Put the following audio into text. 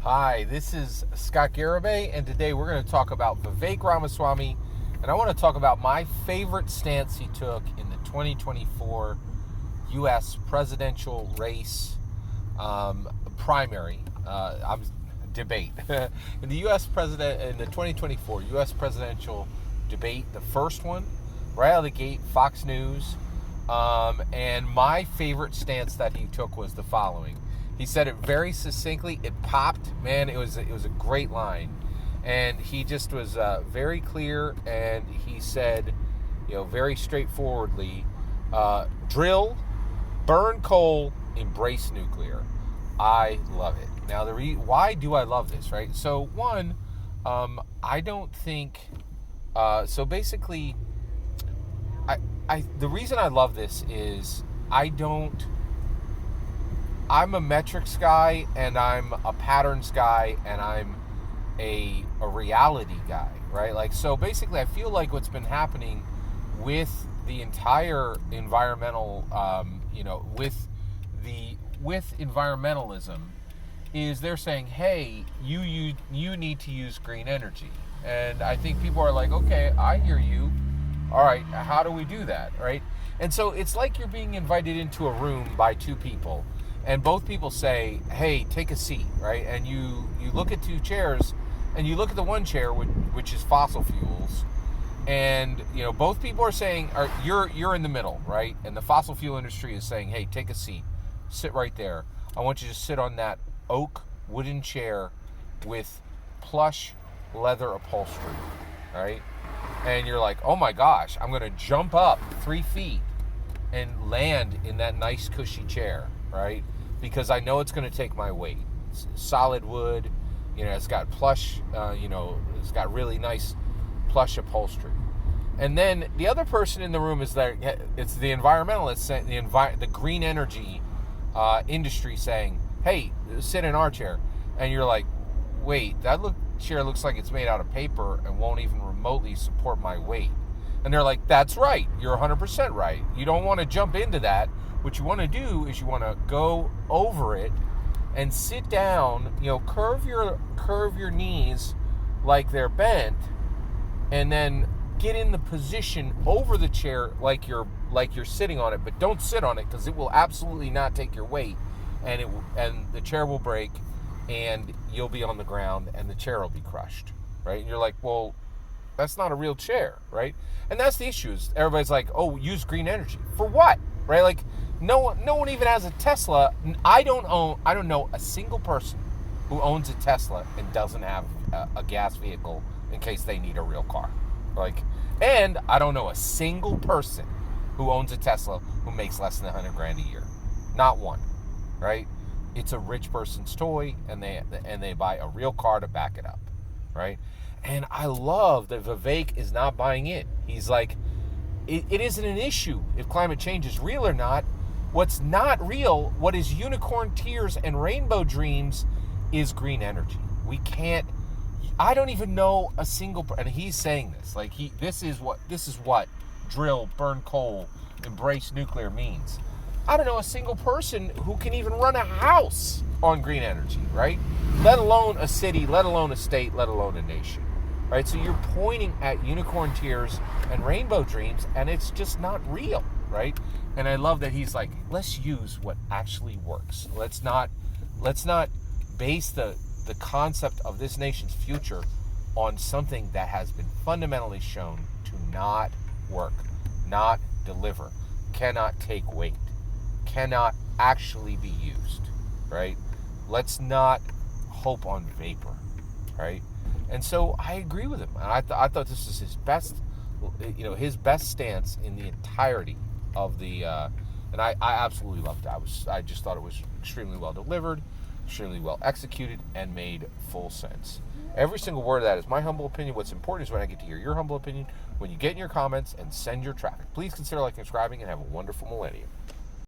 Hi, this is Scott Garibay, and today we're going to talk about Vivek Ramaswamy, and I want to talk about my favorite stance he took in the 2024 U.S. presidential race primary debate. In the in the 2024 U.S. presidential debate, the first one, right out of the gate, Fox News, and my favorite stance that he took was the following. He said it very succinctly. It popped, man. It was a great line, and he just was very clear. And he said, very straightforwardly, drill, burn coal, embrace nuclear. I love it. Now, why do I love this? Right. So one, I don't think. So basically, the reason I love this is I'm a metrics guy, and I'm a patterns guy, and I'm a reality guy, right? Like, so basically I feel like what's been happening with the entire environmental, with environmentalism is they're saying, hey, you need to use green energy. And I think people are like, okay, I hear you. All right, how do we do that, right? And so it's like you're being invited into a room by two people, and both people say, hey, take a seat, right? And you look at two chairs, and you look at the one chair, which is fossil fuels, and both people are saying, you're in the middle, right? And the fossil fuel industry is saying, hey, take a seat, sit right there. I want you to sit on that oak wooden chair with plush leather upholstery, right? And you're like, oh my gosh, I'm gonna jump up 3 feet and land in that nice cushy chair, right? Because I know it's going to take my weight. It's solid wood, it's got plush, it's got really nice plush upholstery. And then the other person in the room is there. It's the environmentalists, the green energy industry saying, hey, sit in our chair. And you're like, wait, chair looks like it's made out of paper and won't even remotely support my weight. And they're like, that's right. You're 100% right. You don't want to jump into that. What you want to do is you want to go over it and sit down, curve your knees like they're bent, and then get in the position over the chair like you're sitting on it, but don't sit on it because it will absolutely not take your weight, and the chair will break, and you'll be on the ground, and the chair will be crushed, right? And you're like, well, that's not a real chair, right? And that's the issue. Is everybody's like, oh, use green energy for what, right? Like, no one even has a Tesla. I don't know a single person who owns a Tesla and doesn't have a gas vehicle in case they need a real car. And I don't know a single person who owns a Tesla who makes less than $100,000 a year. Not one, right? It's a rich person's toy, and they buy a real car to back it up, right? And I love that Vivek is not buying in. He's like, it isn't an issue if climate change is real or not. What's not real, what is unicorn tears and rainbow dreams, is green energy. I don't even know a single, and he's saying this, like this is what drill, burn coal, embrace nuclear means. I don't know a single person who can even run a house on green energy, right? Let alone a city, let alone a state, let alone a nation, right? So you're pointing at unicorn tears and rainbow dreams, and it's just not real, right? And I love that he's like, let's use what actually works. Let's not base the concept of this nation's future on something that has been fundamentally shown to not work, not deliver, cannot take weight, cannot actually be used, right? Let's not hope on vapor, right? And so I agree with him. And I thought this was his best stance in the entirety of the, and I absolutely loved it. I just thought it was extremely well delivered, extremely well executed, and made full sense. Every single word of that is my humble opinion. What's important is when I get to hear your humble opinion, when you get in your comments and send your traffic. Please consider liking and subscribing, and have a wonderful millennium.